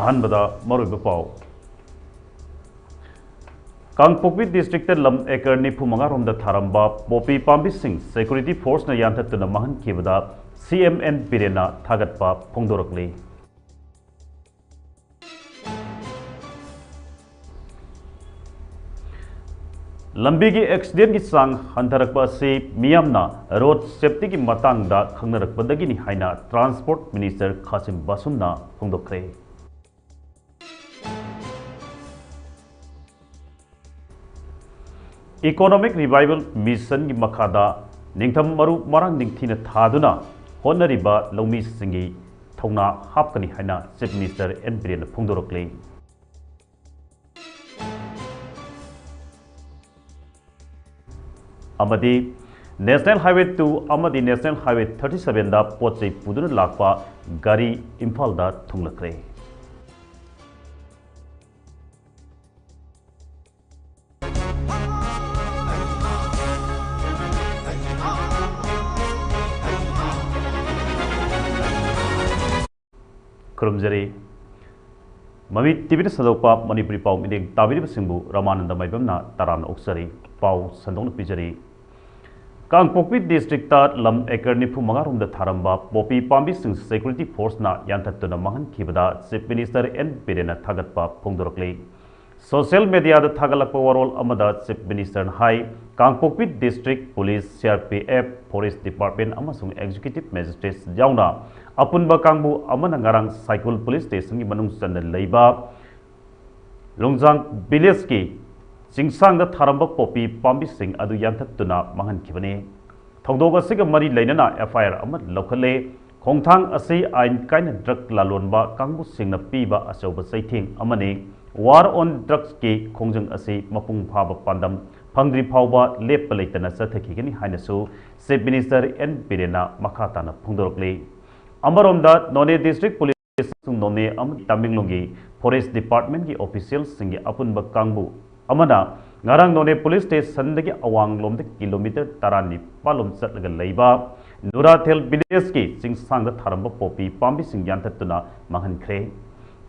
अहनबदा मरुब पाव Kangpokpi district लम एकर निफु मंगारोम दा थारंबा पोपी पांबी सिंह सिक्योरिटी फोर्स न यांथतुना महन किबदा CMN बिरेना थागतपा फोंदोरकली लंबी की एक्सीडेंट की सांग हंथरकपा से मियामना रोड सेफ्टी की मतंगदा खंगनरकपदगिनी हाइना ट्रांसपोर्ट मिनिस्टर खासिम बासुमना फोंदोखरे इकोनॉमिक रिवाइवल मिशन की मखादा निंगथम मरु मरांग निंगथीना थादुना होनरिबा लौमी सिंगी थौना हापकनी हाइना चीफ मिनिस्टर एन बिरेन फोंदोरकले अमदी नेशनल हाईवे 2 अमदी नेशनल हाईवे 37 दा पोचै पुदुन लाकपा गाड़ी इम्फाल दा थुंगलखरे खुरुमजरी ममी टीवी सदोपा मणिपुरी पाव मिदें ताबिरिबसिंबु रामानंद माइबमना तरान ओक्सरी पाव संदोन पिजरी कांगपोकपी डिस्ट्रिक्ट लम एकर निफु मंगारोम थारंबा पोपी पांबी सिंह सिक्योरिटी फोर्स ना यांथतुना महन किबदा चीफ मिनिस्टर एन बिरेना थागतपा फोंदोरकले सोशल मीडिया थागलप वरोल अमदा चीफ मिनिस्टर हाई Kangpokpi district police CRPF forest department अमसुंग एग्जीक्यूटिव मजिस्ट्रेट यावना अपुनबा कांगबु अमना ngarang साइकिल पुलिस स्टेशन की मनुंग चंद लैबा लोंगजांग विलेज की चिंगसांग थारंबा पोपी पांबी सिंह अदु यांथतुना महन किबने थौदोग असिग मरी लैनना FIR अम लौखले खोंथांग असि आइन काइन ड्रग लालोनबा कांगबु सिंगना पीबा अचौब सैथिंग अमने वार ऑन ड्रग्स की खोंजंग असि मपुंग फाबा पांदम फंग्री फावबा लेप लेतना चथखिगनी हाइनसु चीफ मिनिस्टर एन बिरेना मखाताना फोंदोरकले अमरोमदा नोने डिस्ट्रिक्ट पुलिस नोने तमिंगलोंगी फॉरेस्ट डिपार्टमेंट की ऑफिशियल सिंगी अपुनबा कांगबु अमना ngarang none police station dagi awang lom de kilometer tarani palom chatlaga leiba nurathel village ki chingsang da tharamba popi pambi sing yantatuna manghankhre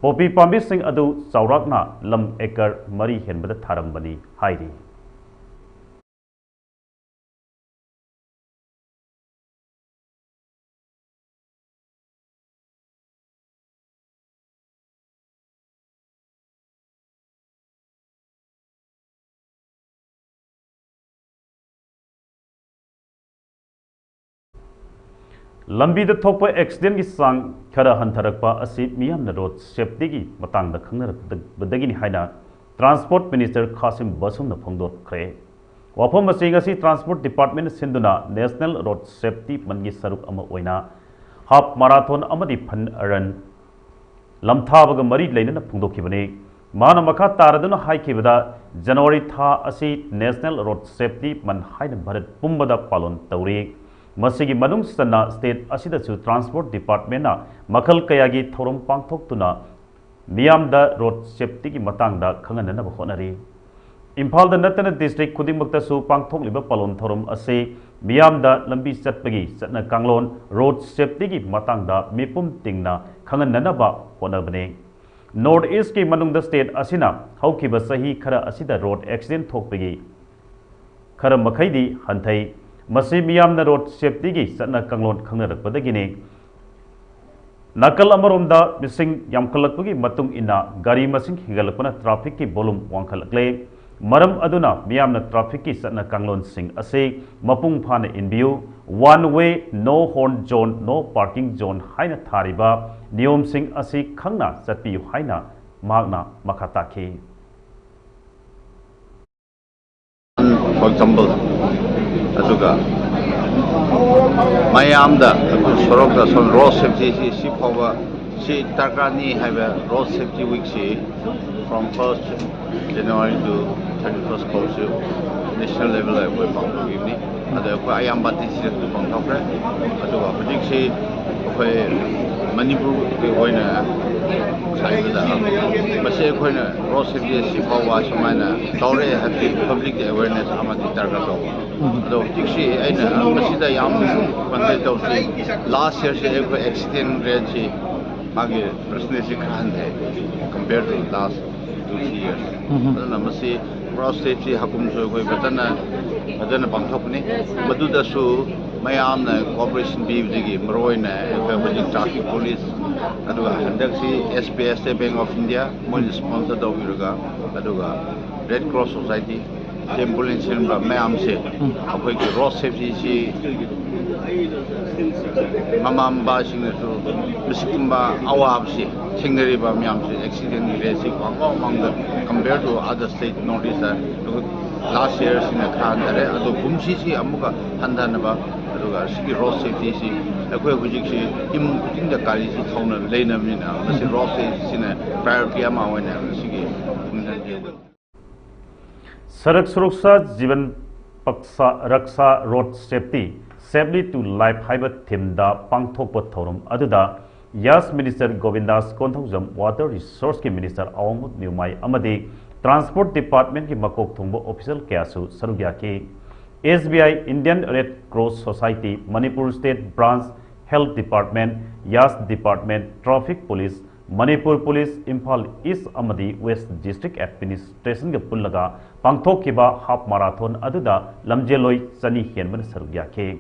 popi pambi sing adu chaurakna lam ekar mari henbada tharambani hairi लंबी थोप accident की सांग खरा हंथरकपा असि मियामना road safety की मतंग खंगनरकबदगिनी हाइना ट्रांसपोर्ट मिनिस्टर खासिम बासुमना फोंदोरखरे वाफम असी ट्रांसपोर्ट डिपार्टमेंट सिंधुना नेशनल रोड सेफ्टी मनगी सरुक अमा ओइना हाफ माराथन अमदी फन रन लमथाबग मरी लेना फोंदोखिबने माना मखा तारदुना हाइखिबदा जनवरी था असि नेशनल रोड सेफ्टी मन हाइना भारत पुंबदा पालन तौरी मसिगी मनुंग सन्ना स्टेट असिदसु ट्रांसपोर्ट डिपार्टमेंट मखल कयागी थौरम पांगथोक्तुना मियामदा रोड सेफ्टी की मतंगदा खंगननब होनरी इम्फाल दा नतन डिस्ट्रिक्ट खुदिमक्तसु पांगथोक्लिबा पालोन थौरम असे मियामदा लंबी चटपगी चटना कांगलोन रोड सेफ्टी की मतंगदा मिपुम तिंगना खंगननब होनबने नॉर्थ ईस्ट की मनुंग दा स्टेट असिना हौखिबा सही खरा असिदा रोड एक्सीडेंट थोकपगी खरा मखैदी हंथै मसी मियामना रोड सेफ्टी की चटना कांगलोन खंगनरकपदगिने नाकल अमरोमदा मिसिंग यामखलकपगी मतुंग इना गाड़ी मसिंग हिगलपना ट्रैफिक की वॉल्यूम वांखलकले मरम अदुना मियामना ट्रैफिक की चटना कांगलोन सिंग असे मपुंग फाना इनबियु one way no horn zone no parking zone हाइना थारिबा नियम सिंग असे खंगना चटपियु हाइना मागना मखाताखी For example, aduga mayamda sorokda son road safety si phawa si tarkani have road safety week si from 1st January to 31st course national level we found evening adu ko ayamba district to pangthokre aduga project si ko Manipur ke hoina saibada mase khoina road safety si phawa samaina tawre happy public awareness amadi target do ado tiksi aina masida yam pandai tawsi last year se ek accident rate si मागे presidency खरान थे compared to last 2-3 years अदना मसी cross state हाकुम जो कोई बतना पांथोकने मधुदसु ma'am ने cooperation भी उधगी मरोई ने कोई traffic police अदुगा हंडक्सी SPS Bank of India mole sponsor दो बिरुगा अदुगा Red Cross Society ambulance में मैम से अपोई के road safety C Mamam bashing to Misikimba Awabsi, Singariba Miamsi, accident racing among the compared to other state notice that last year's in a car, the Bumsi, Amuka, Handanaba, Ski Ross safety, a quick in the Kalisi town of Lena Mina, the Ross in a priority amount when Sarak Suruksa, Jivan Paksa Raksa Road Safety. Safely to Life Hybrid Team da Pangthokpa Thorum Aduda Yas Minister Govindas Konthojam Water Resource Ki Minister Awamut Niumai Amadi Transport Department ki Makok Thungbo Official Kasu Sarugya ki SBI Indian Red Cross Society Manipur State Branch Health Department Yas Department Traffic Police Manipur Police Imphal East Amadi West District Administration ke pullaga Pangthokkiba Half Marathon Aduda Lamjeloi Chani Hienban Sarugya ki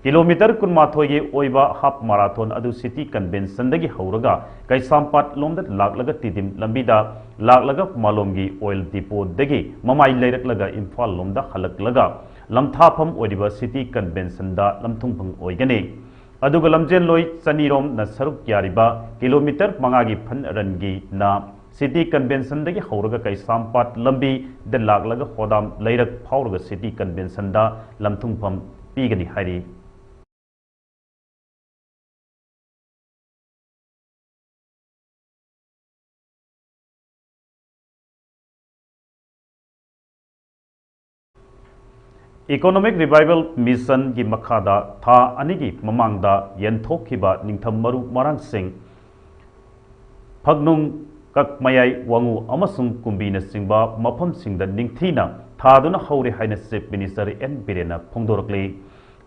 Kilometer Kunmathoye Oiba Half Marathon Adu City Convention Dagi Hauraga Kaisampat Lomdat Laglaga Tidim Lambida Laglaga Malomgi Oil Depot Dagi Mamai Lairaklaga Imphal Lomda Halaklaga Lamthapam Odiba City Convention da Lamthungpang Oigane Aduga Lamjeloi Chanirom na Saruk Yariba Kilometer Mangagi Phan Rangi na City Convention Dagi Hauraga Kaisampat Lambi de Laglaga Hodam Lairak Pauraga City Convention da Lamthungpam Pigani Hari Economic Revival Mission gi makhada tha anigi mamangda yenthokhiba ningtham maru marang sing phagnung kak mayai wangu amasung kumbina singba mafam singda ningthina thaduna haure haina Chief Minister N Birena phongdorakle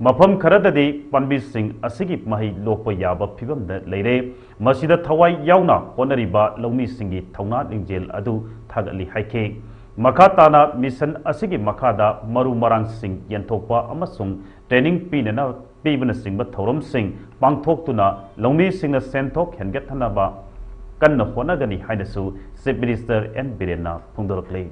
mafam kharadadi panbi sing asigi mahi lokpa yaba phibam da leire masida thawai yauna honariba lawmi singi thauna ningjel adu thagali haike Makatana mission asigi makada maru marang sing yentokpa amasung training pinana pibana singba thorom sing pangthoktuna longmi singna senthok hengathanaba kanna honagani hainasu Chief Minister N Birena phongdorakle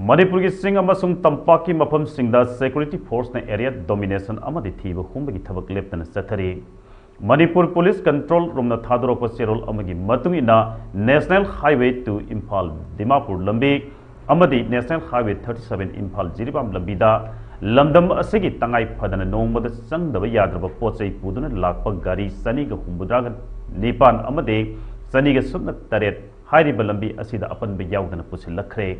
Manipur ki sing amasung tampaki mafam singda security force na area domination amadi thiba humbagi thabak leptana sathari Manipur Police Control Room na thadorokpa serol amagi matungina National Highway to Imphal Dimapur lambi amadi National Highway 37 Imphal Jiribam lambi da lamdam asigi tangai phadana nongmada sangdaba yadraba pochai puduna lakpa gari saniga humbudraga nipan amadi saniga subna taret hairiba lambi asida apanba yaudana pusilakhre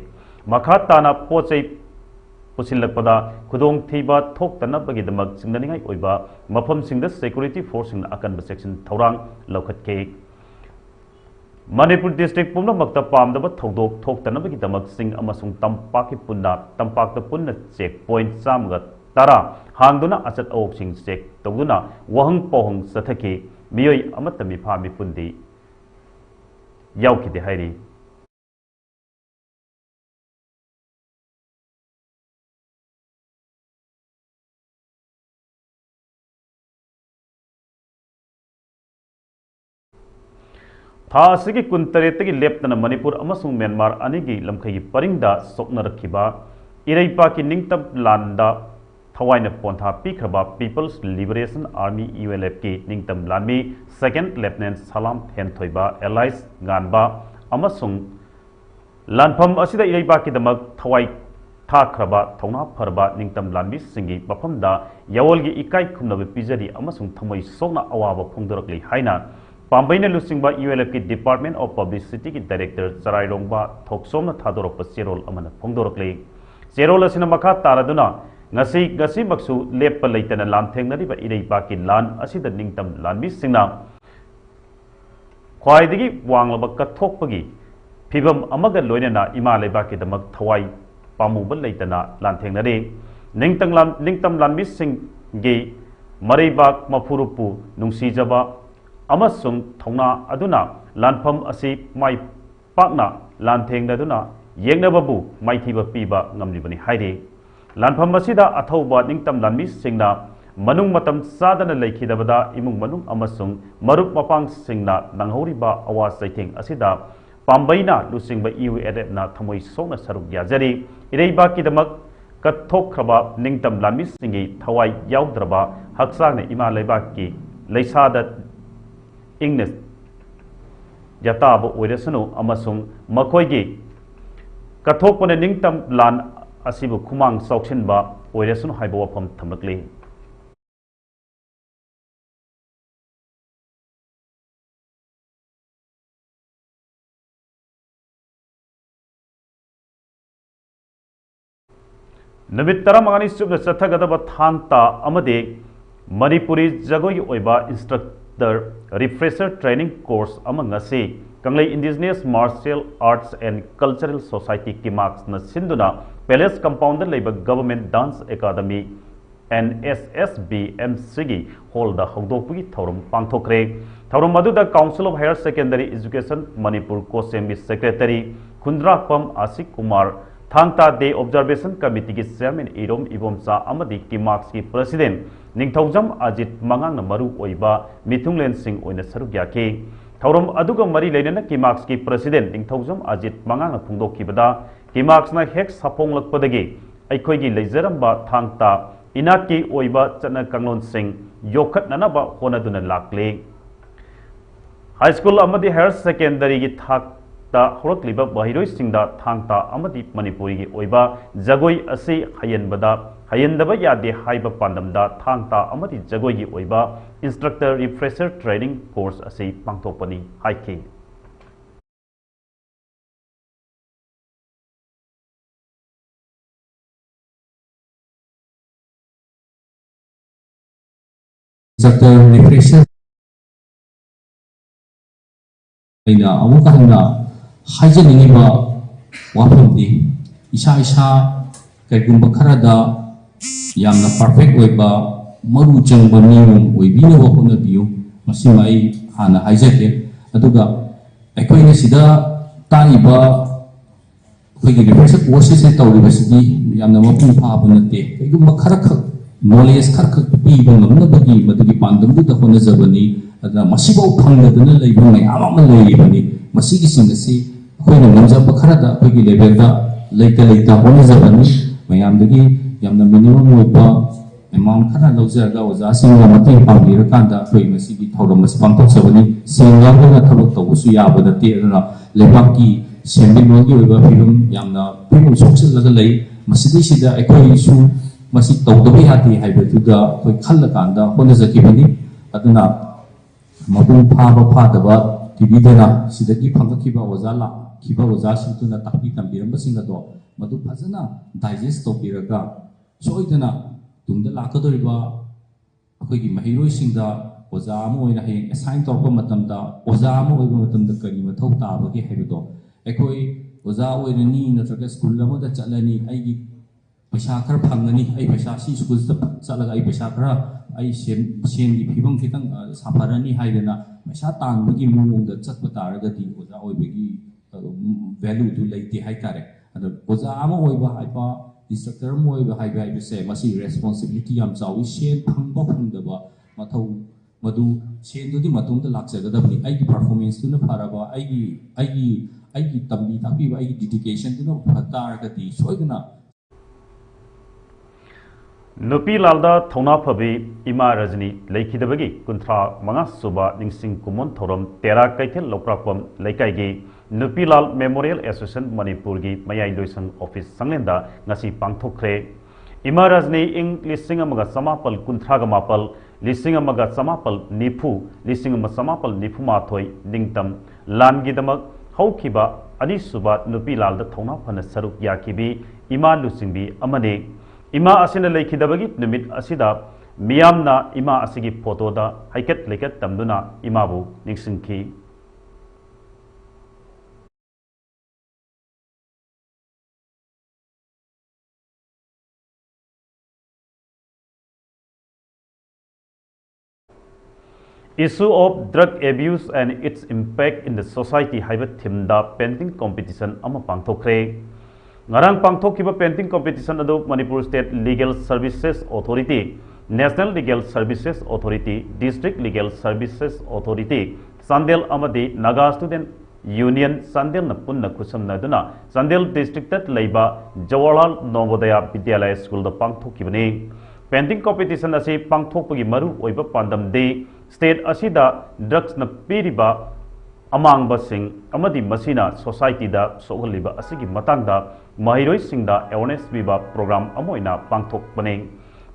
Makatana Pochai Pusilakpada, Kudong Tiba, Tok Tanabagi the Mug Singaningai Oiba, Mapam Sing the Security Force in Akan section Taurang, Lokat Cake. Manipur District Pumna Makta Pam the Togdok, Tok Tanabagi the Mug Sing Amasung Tampaki Punna, Tampak the Punna checkpoint Samgat, Tara, Hangduna Asat Oak Sing Check, Togduna, Wahang Pohong Sataki, Mioi Amatami Pami Pundi, Yauki the Hairi. Tha asigi kuntaretagi leptana Manipur amasung Myanmar anigi lamkhagi paringda soknarakhiba iraipa ki ningtam landa thawaina pontha pikraba People's Liberation Army UNLF ki ningtam lanmi Second Lieutenant Salam Thenthoiba Allies Ganba amasung lanpham asida iraipa ki damak thawai thakraba thauna pharba ningtam lanmi singi mafamda yawolgi ikai khumnabe pijari amasung thamoi sokna awaba phongdorakli haina Pambaina Lusingba UNLF ki Department of Publicity ki Director Sarai Rongba Thoksomna Thadorokpa Serol Amana Phongdorakle Serol asina makha taraduna ngasi baksu leppa leitana lam thengnariba iraipa ki lan asida ningtam lanmi singna ख्वाइदगी वांगलब कथोकपगी फिबम अमग लोइनना इमा लेबाकीदमक थवाई पामुब लेतना लांथेंगनरे निंगतम लानमिसिंगी मरैबाक मफुरुपु नुंसीजबा अमसुंग थौना अदुना लानफम असि माइ पाकना लांथेंगनदुना येंगनबबु माइथीबा पीबा ngamlibani हाइरे लानफम असिदा अथौबा निंगतम लानमिसिंगना मनुंग मतम सादना लेखिदबदा इमुंग मनुंग अमसुंग मरुप मपांग सिंगना नंगहौरिबा अवा सैथेंग असिदा पाम्बैना लुसिंगबा UNLF ना थमोई सोना सरुक याजरी इरेबाकीदमक कथोखरबा निंगतम लानमिसिंगी थवाई याउद्रबा हक्सांगना इमा लेबाकी लैसादा English यताब ओइरसनु अमसुंग मखोइगी कथोकपने निंगतम लान असिबु खुमांग सौखिनबा ओइरसनु हाइबा वफम थमलकले नमित तरामगानी सुबह चथगदब थांगता अमदे मणिपुरी जगोई ओइबा इंस्ट्रक्टर रिफ्रेशर ट्रेनिंग कोर्स अमंगसे Kangle indigenous martial arts and cultural society की मार्क्स न सिंधुना पैलेस कंपाउंड लेब गवर्नमेंट डांस एकेडमी NSSBMC की हॉल दा हौदोपुगी थौरम पांगथोखरे थौरम मदुदा council of higher secondary education Manipur कोसेमी secretary Khundrakpam Ashik Kumar Thangta day observation committee की चेयरमैन इरोम इबोमचा अमदी की मार्क्स की प्रेसिडेंट निंगथौजम अजित मंगांगना मरु ओइबा मिथुंगलेन सिंह ओइना सरुक याखे थौरम अदुगा मरी लेनेना की मार्क्स की प्रेसिडेंट निंगथौजम अजित मंगांगना फुंगदोखिबदा की मार्क्सना हेक सपोंगलकपदगी अइखोइगी लेजरंबा थांगता इनाकी ओइबा चना कंगलोन सिंह योखतननबा होनदुना लाक्ले हाई स्कूल अमदी हायर सेकेंडरी की थाक हौरक्लिबा बहिरोइसिंगदा थांगता अमदी मणिपुरी की ओइबा जगोई असे हयनबदा हयनदबा यादे हाइबा पांडमदा थांगता अमदी जगोई की ओइबा इंस्ट्रक्टर रिफ्रेशर ट्रेनिंग कोर्स असे पांगथोकपनी हाइखि इंस्ट्रक्टर रिफ्रेशर अइना अमुका हंगा हाइजनिंगिबा वाफमदी इसा इसा कैगुंबा खरादा यामना परफेक्ट ओइबा मरु चंगबा नियम ओइबिनो वखना बियो मसिमाई हाना हाइजके अदुगा अखोइना सिदा ताइबा अखोइगी रिफ्रेशर कोर्सेस से तौरिबसिदी यामना मपुं फाबा नते कैगुंबा खरख नॉलेज खरख पीबा ngamnabagi madagi pandamdu da honajabani adna masibau phangdana leiba mayam ama leibani masigi singasi अखोइना ngamjaba खरादा अखोइगी लेवलदा लेता honajabani mayamdagi yamna minimum oiba amount khara lawjaraga ojasinga mating pangirakanda अखोइ masigi thauram mas pangthokjabani sengyamna thabak tawsu yabada te adna lebaki sembinwagi oiba film yamna film sokchilaga lei masidi sida अखोइ su मसी तौदबी हाथी हाइबतुदा कोई खल्लकांदा होनजकिबनी अदुना मपुं फाबा फादबा टीवीदना सिदगी फंगखिबा ओजाला खिबा ओजासिंतुना Tapi तंबिरमबसिंगदो मदु फजना digest तोबिरगा सोइदना तुंगदा लाकदोरिबा अखोइगी महिरोइसिंगदा ओजा अमो ओइना हे assign तौरबा मतमदा ओजा अमो ओइबा मतमदा करी मथौ ताबगे हाइबदो अखोइ ओजा ओइरनी नत्रगा school अमदा चलनी आइगी पैसा खर फंगनी आई पैसा सी स्कूल चलगा आई पैसा खर आई सेन की फिबम खितंग साफरनी हाइदना पैसा तांबगी मुंगदा चटप तारगदी ओजा ओइबगी वैल्यू दु लेते हाइतारे अद ओजा अमा ओइबा हाइबा इंस्ट्रक्टर मो ओइबा हाइबा हाइबसे मसी रेस्पोंसिबिलिटी याम चावी सेन फंगबा फंगदबा मथौ मदु सेन दुदी मतुंग द लाक्सगदबनी आइगी परफॉर्मेंस तुना फराबा आइगी तंबी तापीबा आइगी डेडिकेशन तुना फतारगदी सोइदना नुपी लालदा थौना फबी इमा रजनी लेखिदबगी कुंथ्रा मंगा सुबा निंगसिंग कुमोन थौरम तेरा कैथेल लोक्रापम लेकाइगी नुपी लाल मेमोरियल एसोसिएशन मणिपुर की मयाई लोइसंग ऑफिस संगलेंदा ngasi पांगथोखरे इमा रजनी इंग लिसिंग अमगा समापल कुंथ्रागा मापल लिसिंग अमगा समापल निफु लिसिंग अमगा समापल निफु माथोय निंगतम लानगिदमक हौखिबा अनिसुबा नुपी लालदा थौना फन सरुक याखिबी इमा लुसिंबी अमने इमा असिना लेखिदबगी निमित असिदा मियामना इमा असिगी फोटोदा हाइकेट लेकेट तमदुना इमाबु निंगसिंखी Issue of drug abuse and its impact in the society haiba thimda painting competition ama pangthokre. Ngarang pangthokiba painting competition adu Manipur State Legal Services Authority, National Legal Services Authority, District Legal Services Authority, Sandel amadi Naga Student Union Sandel na punna kusam naduna Sandel District at Laiba Jawaharlal Navodaya Vidyalaya School da pangthokibani. Painting competition asi pangthokpagi maru oiba pandam de state asida drugs na piriba amangba sing amadi masina society da sohaliba asigi matangda mahiroi singda awareness biba program amoina pangthokpani.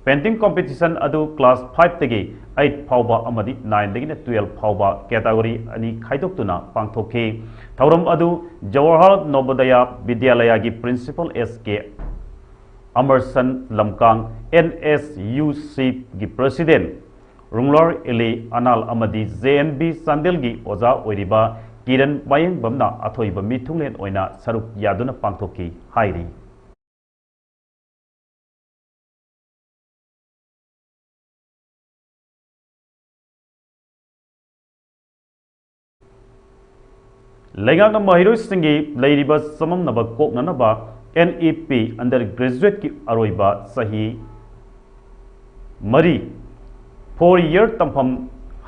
Painting competition adu class 5 tegi 8 phauba amadi 9 tegi 12 phauba category ani khaidokuna pangthokhi. Thauram adu Jawaharlal Navodaya Vidyalaya gi principal SK Amerson Lamkang NSUC gi president Runglor Eli Anal amadi JNB Sandel gi oza oiriba Kiran Bayang Bamna athoiba mithunglen oina saruk yaduna pangthokki hairi. Lengakna mahiroi singi leiriba samamnaba koknanaba NEP undergraduate ki aroiba sahi Mari 4-year tampham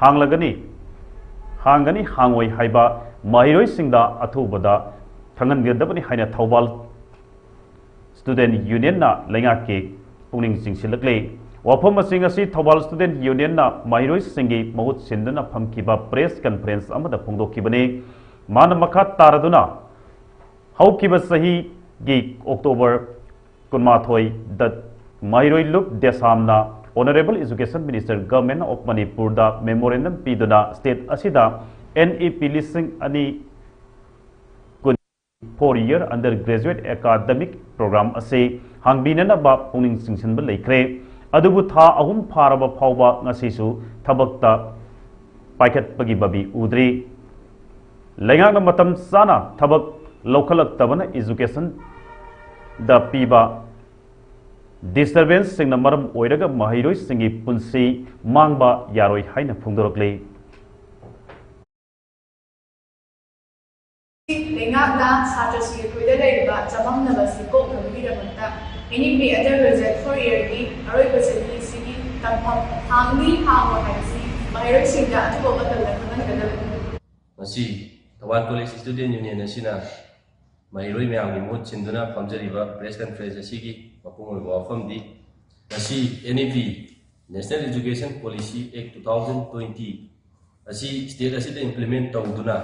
hanglagani hangoi haiba mahiroi singda athubada thangangadabani haina Thawbal Student Union na lengake pungning singsilakle wafam asing asi Thawbal Student Union na mahiroi singi mahut sinduna phamkiba press conference amada phongdokibani mana makha taraduna haukiba sahi gi October kunmathoi the mahiroi look desamna Honorable Education Minister Government of Manipur da memorandum piduna state asida NEP listing ani 4-year undergraduate academic program ase hangbinana ba pungning singsinba leikre adubu tha ahum pharaba phawba ngasisu thabakta paikhat pagi babi udri lengakna matam sana thabak lokhalak tabana education da piba disturbance singna maram oiraga mahiroi singi punsi mangba yaroi haina phungdorokle. Lengakna satrasi kuida leiba jamamnaba siko khambiramata NEP undergraduate 4-year ki aroiba sahi sigi tampham hangni hangwa haisi mahiroi singda atubo matalna khangangadabani. Masi Thawbal College Student Union asina mahiroi mayamgi mut sinduna phamjariba press conference asigi mapungol wafam di masi NEP National Education Policy Act 2020 asi state asida implement tawduna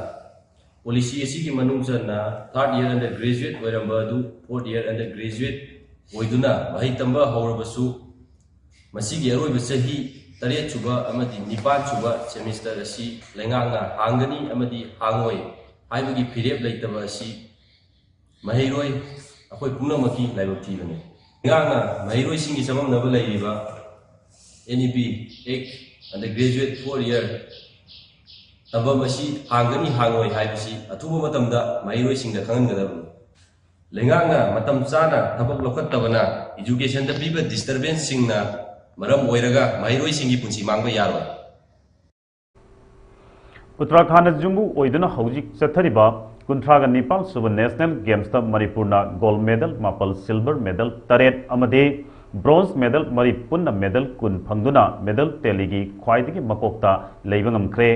policy asigi manungjanna 3rd year undergraduate oiramba du 4th year undergraduate oiduna mahi tamba hawrabasu masigi aroiba sahi 8 suba amadi 9 suba semester asi lenganga hangani amadi hangoi haibagi phirep leitaba asi mahiroi akoi punamaki laibab thibane ngana mahiroi singi samamnaba leiriba NEP Act undergraduate 4 year tamba masi hangani hangoi haibasi athuba matamda mahiroi singda khangangadabani lengana matam chana thabak lokhattabana education da piba disturbance singna maram oiraga mahiroi singi punsi mangba yaro Uttarakhand Jumbu oiduna hojik chathariba Kuntraga Nepal Suba National Games ta Manipurna gold medal mapal silver medal taret amade bronze medal mari punna medal kun phangduna medal teligi khwaidigi makokta leibangamkhre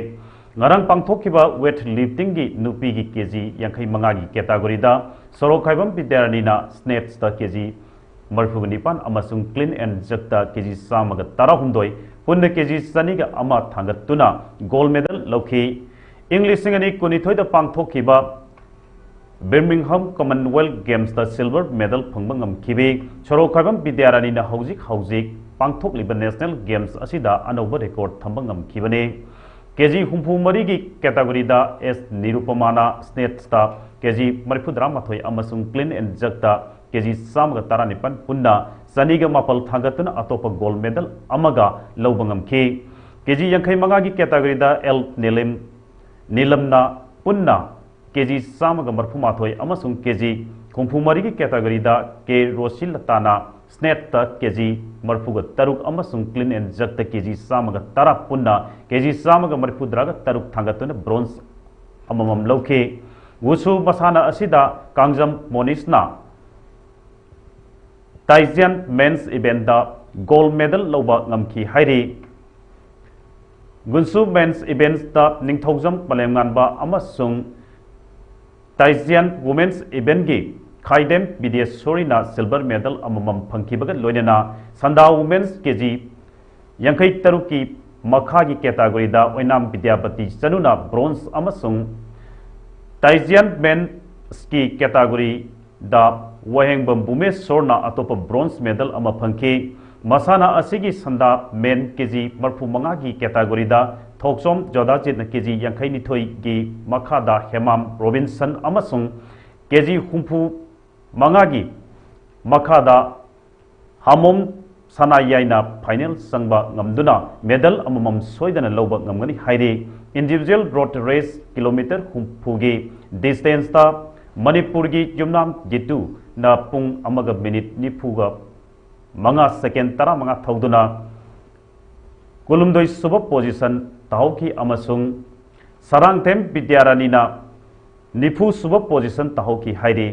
ngarang pangthokiba weightlifting gi nupi gi kg 65 gi category da sorokhaibam bidyarani na snatch ta kg marfugnipan amasung clean and jerk ta kg samaga tarahumdoi punna kg saniga ama thangatuna gold medal lokhi English singani kunithoi da pangthokiba Birmingham Commonwealth Games da silver medal phangbangam khibe sorokhaibam bidyarani na hojik pangthokliba national games asida anoba record thambangam khibane kg humpu marigi category da S Nirupamana snatch ta kg marifudra amasung clean and jerk ta kg samaga taranipan punna saniga mapal thangatuna atopa gold medal amaga lobangam khi kg 65 gi category da L Nilamna punna kg samaga marfumathoi amasung kg हुंफुमरी की category दा के रोसिल लताना स्नेट ता kg मरफुगा तरुक अमसुंग clean and jerk ता केजी सामगा तरा पुन्ना केजी सामगा मरफुद्रागा तरुक थांगतुना ब्रोंज अममम लौखे वुसु मसाना असिदा कांगजम मोनिसना ताइजियन मेंस इवेंट दा गोल्ड मेडल लौबा ngamki हाइरी गुनसु मेंस इवेंट्स दा निंगथौजम पलेमगानबा अमसुंग ताइजियन वुमेन्स इवेंट की खाइदेम विदेशोरीना सिल्वर मेडल अममम फंखिबगा लोइनना संदा वुमेन्स केजी यंखै तरुक की मखा की कैटेगरी दा ओइनाम विद्यापति चनुना ब्रोंज अमसुंग ताइजियन मेंस की कैटेगरी दा वहेंगबम बुमेश्वरना अतोप ब्रोंज मेडल अमा फंखि मसाना असिगी संदा मेन केजी मरफु मंगा की कैटेगरी दा थोक्सोम जोदाचित केजी यंखै निथोई की मखादा हेमाम रोबिन्सन अमसुंग केजी हुंफु मंगा की मखादा हामोम सनायाइना फाइनल संगबा ngamduna मेडल अममम सोइदना लौबा ngamgani हाइरे इंडिविजुअल रोड रेस किलोमीटर हुंफुगी डिस्टेंस ता मणिपुर की युमनाम गितु ना पुंग अमगा मिनिट निफुगा मंगा सेकेंड तरा मंगा थौदुना कुलुमदोई सुब पोजीशन ताहौकी अमसुंग सरांगथेम विद्यारानीना निफु सुब पोजीशन ताहौकी हाइरे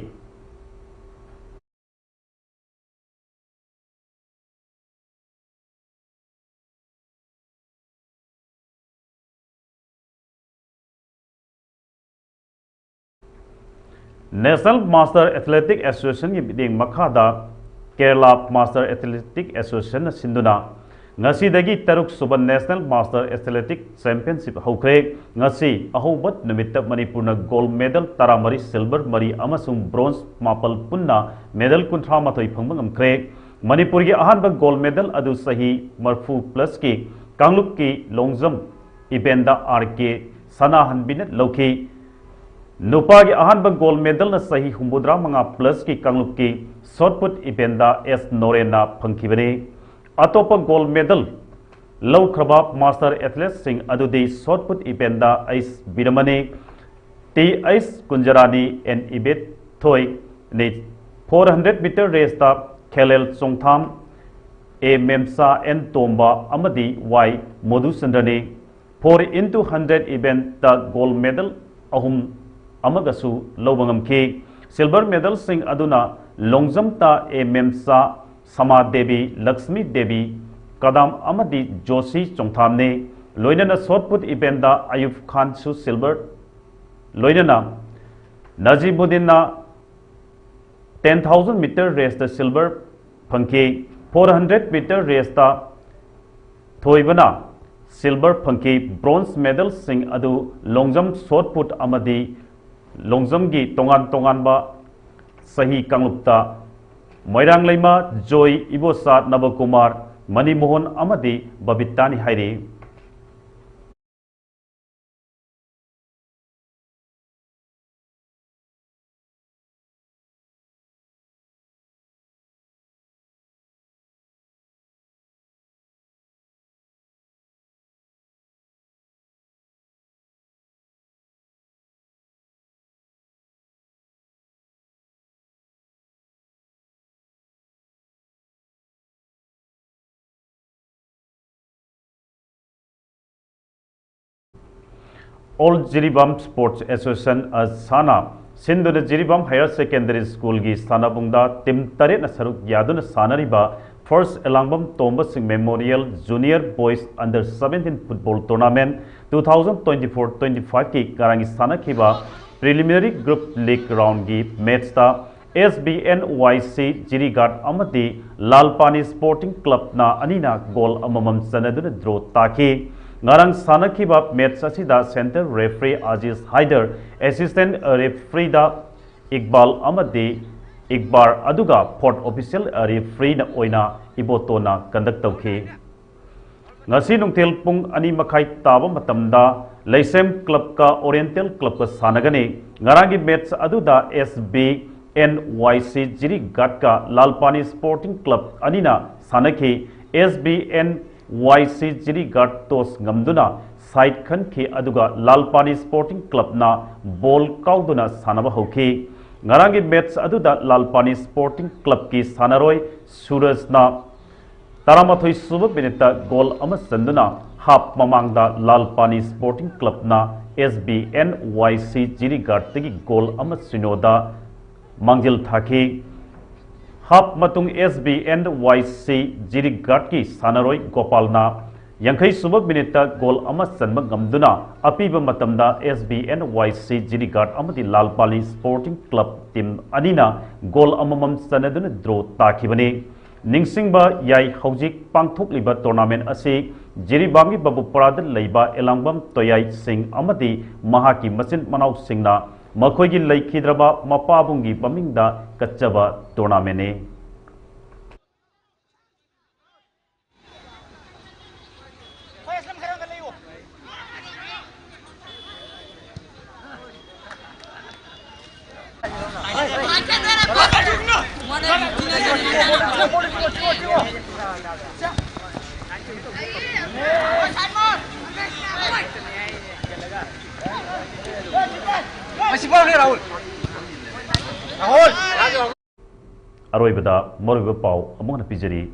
नेशनल मास्टर एथलेटिक एसोसिएशन की बिदिंग मखादा केरला मास्टर एथलेटिक एसोसिएशन सिंधुना ngasi taruk suban national master athletic championship hokre ngasi ahobat numita manipurna gold medal taramari silver mari amasung bronze mapal punna medal kunthra mathoi phangba ngamkre manipur gi ahanba gold medal adu sahi marfu plus ki kanglup ki longjam event da rk sanahan binat lokhi nupa gi ahanba gold medal na sahi humbudra manga plus ki kanglup ki shot put event da s norena phangkhibare अतोप gold medal लौख्रबा master athlete Singh अदुदी shot put event दा आइस बिरमने टी आइस कुंजरानी एन इबेट थोय ने 400 मीटर रेस दा खेलेल चोंगथाम ए मेमसा एन तोम्बा अमदी वाई मधुचंद्रने 4x100 इवेंट दा गोल्ड मेडल अहुम अमगसु लौबंगमखी सिल्वर मेडल सिंह अदुना लोंगजम ता ए मेमसा समा देवी लक्ष्मी देवी कदम अमदी जोशी चोंगथामने लोइनना शॉटपुट इवेंट दा अयूब खान सु सिल्वर लोइनना नजीबुद्दीन 10,000 मीटर रेस दा सिल्वर फंखी 400 मीटर रेस दा थोइबना सिल्वर फंखी ब्रोंज मेडल सिंह अदु लोंगजम शॉटपुट अमदी लोंगजम की तोंगान तोंगानबा सही कांगलुप्ता मोइरांग लैमा जॉय इबोसा नवकुमार मणिमोहन अमदी बबितानी हाइरे ऑल जिरीबाम स्पोर्ट्स एसोसिएशन साना सिंधुना जिरीबाम हायर सेकेंडरी स्कूल की सानाबुंगदा टीम तरेट सरुक यादुना सानरिबा first Elangbam Tomba Singh memorial junior boys under 17 football tournament 2024-25 की करांगी सानखिबा प्रिलिमिनरी ग्रुप लीग राउंड की मैच ता SBNYC जिरीगाट अमदी लालपानी स्पोर्टिंग क्लब ना अनीना गोल अममम सनदुना ड्रॉ ताकी ngarang sanakhiba match asida center referee Aziz Haider assistant referee da Iqbal amadi Iqbar aduga port official referee na oina ibotona conduct tawkhi ngasi nungthel pung ani makhai taba matamda Leisem club ka Oriental club ka sanagani ngarangi match aduda SBNYC Jirigat ka Lalpani Sporting Club anina sanakhi SBNYC Jirigat tos ngamduna side khan khi aduga Lalpani Sporting Club na ball kauduna sanaba hokhi ngarang match aduda lalpani sporting club ki sanaroi suraj na taramathoi suba minute goal ama sanduna half mamangda lalpani sporting club na SBNYC Jirigard tegi goal ama sinoda mangjil thaki half matung SBNYC Jirigard ki sanaroi gopal na Yankai subak minute goal ama sanma gamduna apiba matamda SBNYC Jirigard amadi lalpali sporting club team anina goal amamam sanaduna draw takibani ningsingba yai haujik pangthok liba tournament asi Jiribangi babu parad leiba elangbam toyai sing amadi mahaki masin manau singna makhoigi leikidraba mapabungi bamingda kachaba tournament ne Aroibada Moriba Pau among the Pijari.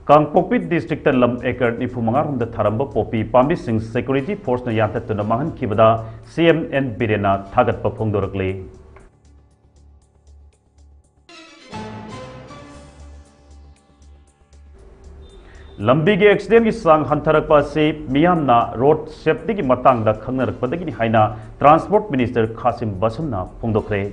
Kangpokpi district lam ekar ni fumangarum da tharamba popi pambi sing security force na yanta tuna mahan kibada CMN Birena thagat pa phongdorakle lambi ge accident ki sang hantarakpa se miyamna road safety ki matang da khangnarakpadagi ni haina transport minister Khasim Basum na phongdokre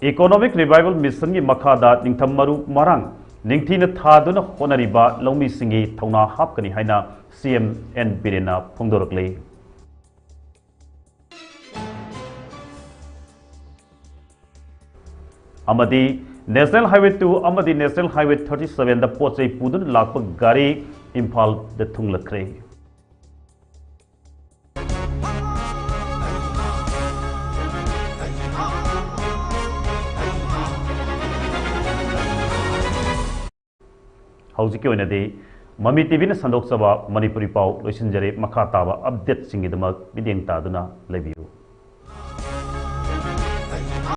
Economic Revival Mission ki makhada ningtham maru marang ningthina thaduna honariba longmi singi thongna hapkani haina CMN Birena phongdorakle amadi National Highway 2 amadi National Highway 37 da pochai pudun lakpa gari Imphal da thunglakre Hauji oinadi Mami TV na sandok saba Manipuri pau loisinjare makha taba update singidama bideng taduna lebiu